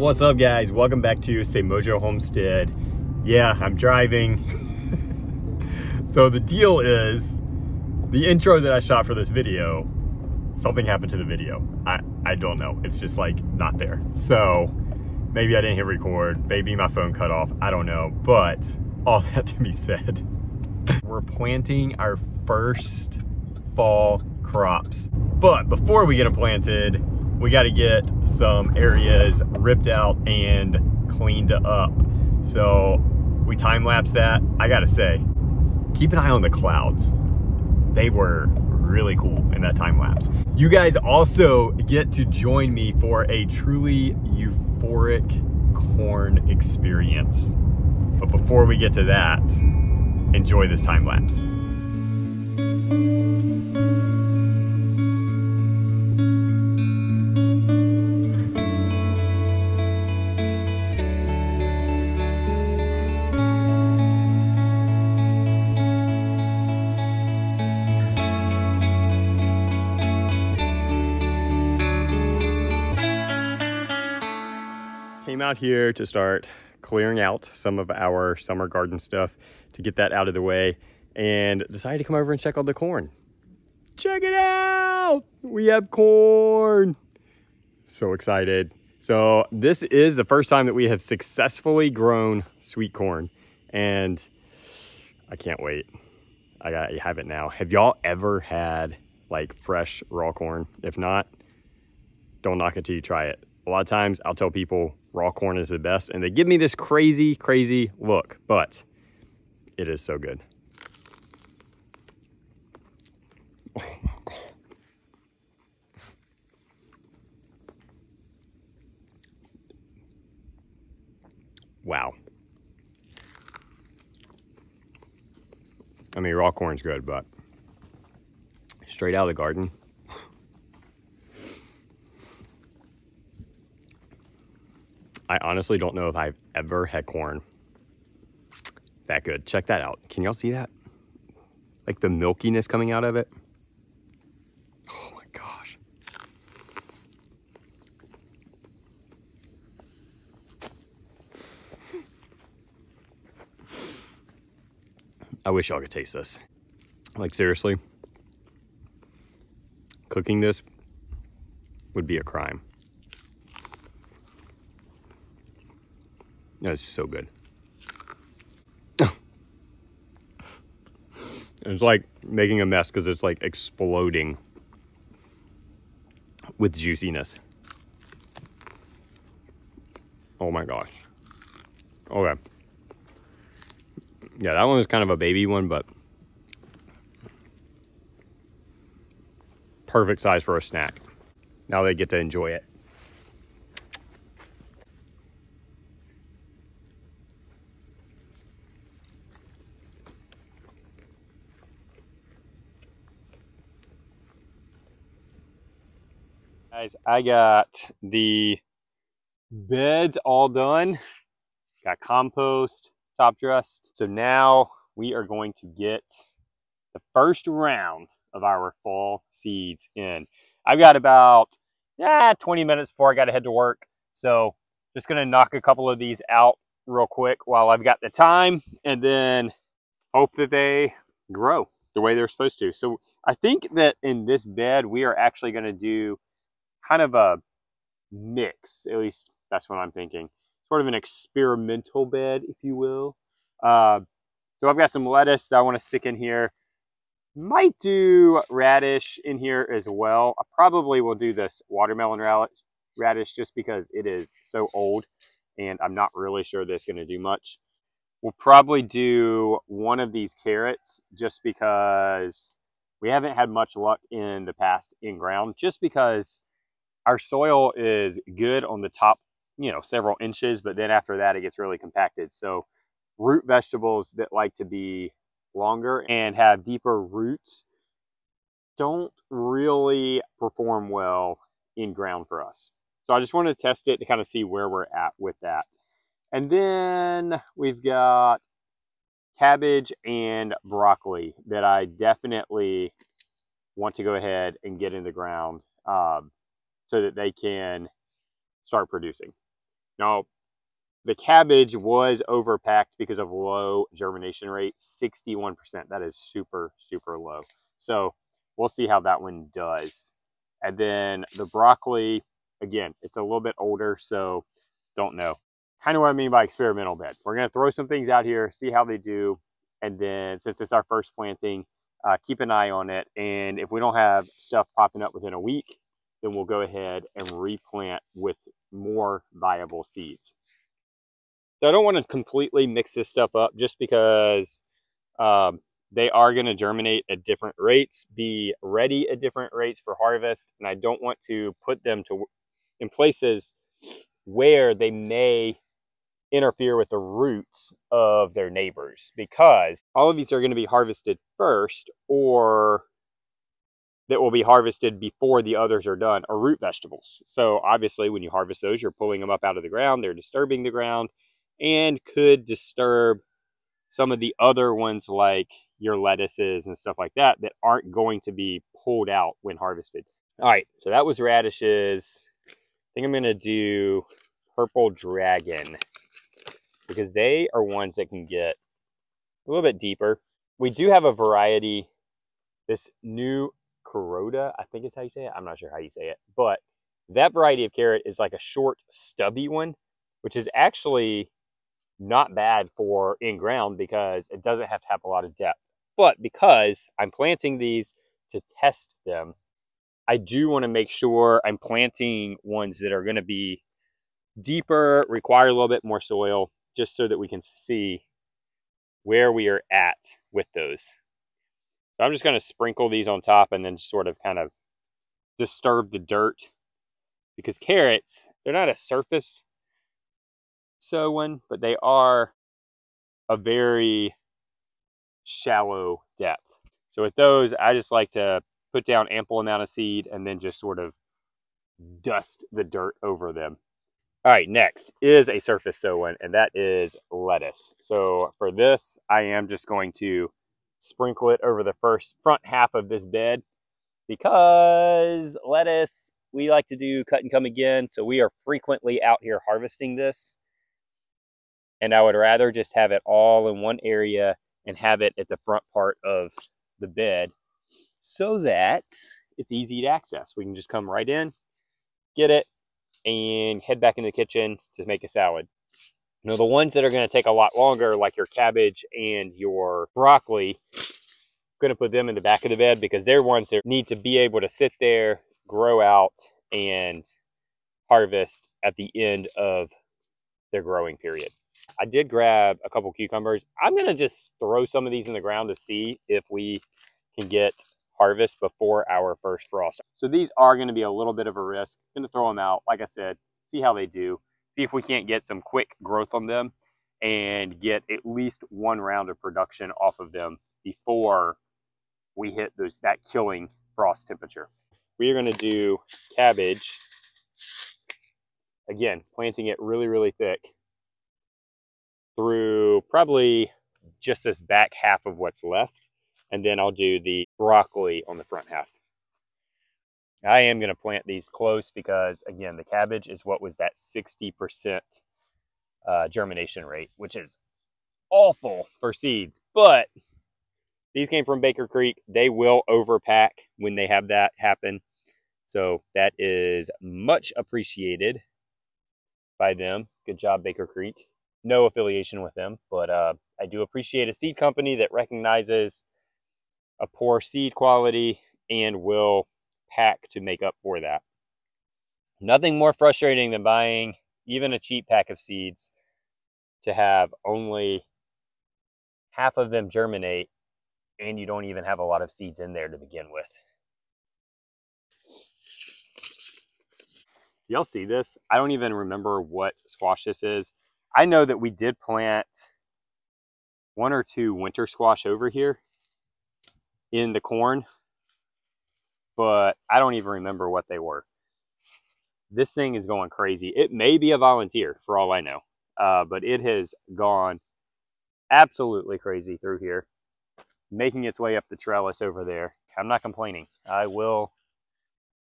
What's up, guys? Welcome back to Semojo Homestead. Yeah, I'm driving. So the deal is, the intro that I shot for this video, something happened to the video. I don't know. It's just like not there. So maybe I didn't hit record. Maybe my phone cut off. I don't know. But all that to be said, we're planting our first fall crops. But before we get them planted, we got to get some areas ripped out and cleaned up. So we time-lapsed that. I gotta say, keep an eye on the clouds. They were really cool in that time lapse. You guys also get to join me for a truly euphoric corn experience. But before we get to that, enjoy this time lapse. Came out here to start clearing out some of our summer garden stuff to get that out of the way, and decided to come over and check on the corn. Check it out! We have corn! So excited. So this is the first time that we have successfully grown sweet corn, and I can't wait. I have it now. Have y'all ever had like fresh raw corn? If not, don't knock it till you try it. A lot of times I'll tell people raw corn is the best, and they give me this crazy look, but it is so good. Oh my God. Wow. I mean, raw corn's good, but straight out of the garden. I honestly don't know if I've ever had corn that good. Check that out. Can y'all see that? Like the milkiness coming out of it. Oh my gosh. I wish y'all could taste this. Like seriously, cooking this would be a crime. That's so good. It's like making a mess because it's like exploding with juiciness. Oh my gosh. Okay. Yeah, that one was kind of a baby one, but perfect size for a snack. Now they get to enjoy it. Guys, I got the beds all done, got compost, top dressed. So now we are going to get the first round of our fall seeds in. I've got about 20 minutes before I got to head to work. So just gonna knock a couple of these out real quick while I've got the time, and then hope that they grow the way they're supposed to. So I think that in this bed, we are actually gonna do kind of a mix, at least that's what I'm thinking. Sort of an experimental bed, if you will. So I've got some lettuce that I want to stick in here. Might do radish in here as well. I probably will do this watermelon radish just because it is so old and I'm not really sure that's going to do much. We'll probably do one of these carrots just because we haven't had much luck in the past in ground, just because our soil is good on the top, several inches, but then after that, it gets really compacted. So root vegetables that like to be longer and have deeper roots don't really perform well in ground for us. So I just wanted to test it to kind of see where we're at with that. And then we've got cabbage and broccoli that I definitely want to go ahead and get in the ground so that they can start producing. Now, the cabbage was overpacked because of low germination rate, 61%. That is super, super low. So we'll see how that one does. And then the broccoli, again, it's a little bit older, so don't know. Kind of what I mean by experimental bed. We're going to throw some things out here, see how they do. And then since it's our first planting, keep an eye on it. And if we don't have stuff popping up within a week, then we'll go ahead and replant with more viable seeds. So I don't want to completely mix this stuff up just because they are going to germinate at different rates, be ready at different rates for harvest. And I don't want to put them in places where they may interfere with the roots of their neighbors, because all of these are going to be harvested first, or that will be harvested before the others are done, are root vegetables. So obviously when you harvest those, you're pulling them up out of the ground, they're disturbing the ground, and could disturb some of the other ones like your lettuces and stuff like that that aren't going to be pulled out when harvested. All right, so that was radishes. I think I'm going to do purple dragon because they are ones that can get a little bit deeper. We do have a variety, this new Kuroda, I think is how you say it. I'm not sure how you say it, but that variety of carrot is like a short, stubby one, which is actually not bad for in ground because it doesn't have to have a lot of depth. But because I'm planting these to test them, I do want to make sure I'm planting ones that are going to be deeper, require a little bit more soil, just so that we can see where we are at with those. So I'm just going to sprinkle these on top and then sort of kind of disturb the dirt, because carrots, they're not a surface sown, but they are a very shallow depth. So with those, I just like to put down ample amount of seed and then just sort of dust the dirt over them. All right, next is a surface sown, and that is lettuce. So for this, I am just going to sprinkle it over the front half of this bed, because lettuce, we like to do cut and come again. So we are frequently out here harvesting this. And I would rather just have it all in one area and have it at the front part of the bed so that it's easy to access. We can just come right in, get it, and head back in the kitchen to make a salad. Now, the ones that are going to take a lot longer, like your cabbage and your broccoli, I'm going to put them in the back of the bed because they're ones that need to be able to sit there, grow out, and harvest at the end of their growing period. I did grab a couple cucumbers. I'm going to just throw some of these in the ground to see if we can get harvest before our first frost. So these are going to be a little bit of a risk. I'm going to throw them out, like I said, see how they do, see if we can't get some quick growth on them and get at least one round of production off of them before we hit that killing frost temperature. We are going to do cabbage. Again, planting it really, really thick through probably just this back half of what's left. And then I'll do the broccoli on the front half. I am going to plant these close because, again, the cabbage is what was that 60% germination rate, which is awful for seeds. But these came from Baker Creek. They will overpack when they have that happen. So that is much appreciated by them. Good job, Baker Creek. No affiliation with them, but I do appreciate a seed company that recognizes a poor seed quality and will pack to make up for that. Nothing more frustrating than buying even a cheap pack of seeds to have only half of them germinate and you don't even have a lot of seeds in there to begin with. Y'all see this? I don't even remember what squash this is. I know that we did plant 1 or 2 winter squash over here in the corn, but I don't even remember what they were. This thing is going crazy. It may be a volunteer for all I know, but it has gone absolutely crazy through here, making its way up the trellis over there. I'm not complaining. I will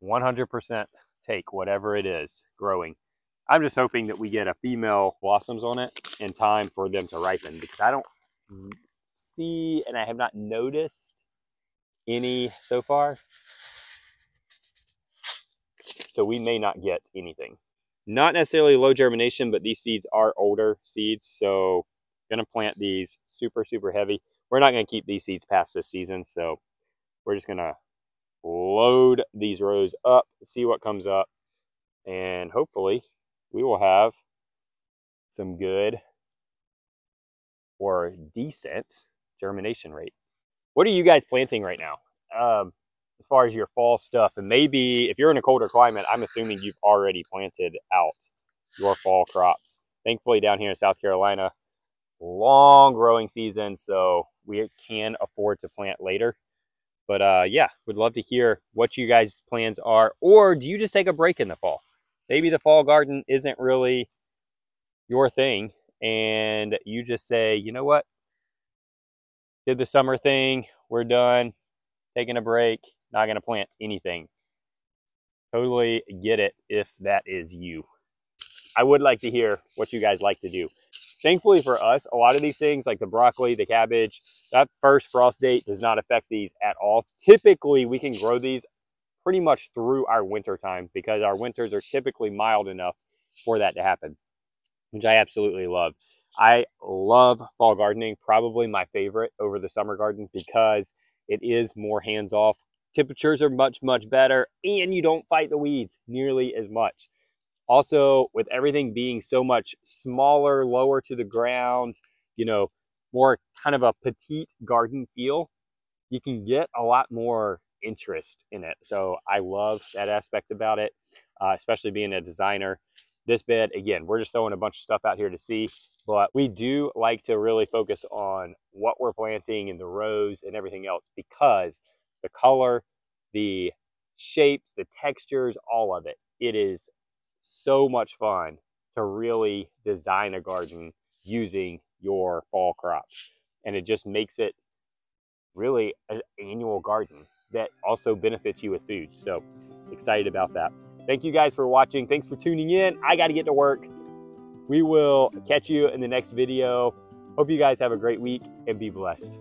100% take whatever it is growing. I'm just hoping that we get a female blossoms on it in time for them to ripen, because I don't see, and I have not noticed any so far. So we may not get anything. Not necessarily low germination, but these seeds are older seeds. So I'm gonna plant these super, super heavy. We're not gonna keep these seeds past this season. So we're just gonna load these rows up, see what comes up. And hopefully we will have some good or decent germination rate. What are you guys planting right now? As far as your fall stuff, and maybe if you're in a colder climate, I'm assuming you've already planted out your fall crops. Thankfully down here in South Carolina, long growing season, so we can afford to plant later. But yeah, would love to hear what you guys' plans are, or do you just take a break in the fall? Maybe the fall garden isn't really your thing, and you just say, you know what? Did the summer thing, we're done, taking a break, not gonna plant anything. Totally get it if that is you. I would like to hear what you guys like to do. Thankfully for us, a lot of these things like the broccoli, the cabbage, that first frost date does not affect these at all. Typically, we can grow these pretty much through our winter time because our winters are typically mild enough for that to happen, which I absolutely love. I love fall gardening, probably my favorite over the summer garden because it is more hands-off. Temperatures are much, much better, and you don't fight the weeds nearly as much. Also, with everything being so much smaller, lower to the ground, you know, more kind of a petite garden feel, you can get a lot more interest in it. So I love that aspect about it, especially being a designer. This bed, again, we're just throwing a bunch of stuff out here to see, but we do like to really focus on what we're planting and the rows and everything else because the color, the shapes, the textures, all of it, it is so much fun to really design a garden using your fall crops. And it just makes it really an annual garden that also benefits you with food. So excited about that. Thank you guys for watching. Thanks for tuning in. I got to get to work. We will catch you in the next video. Hope you guys have a great week and be blessed.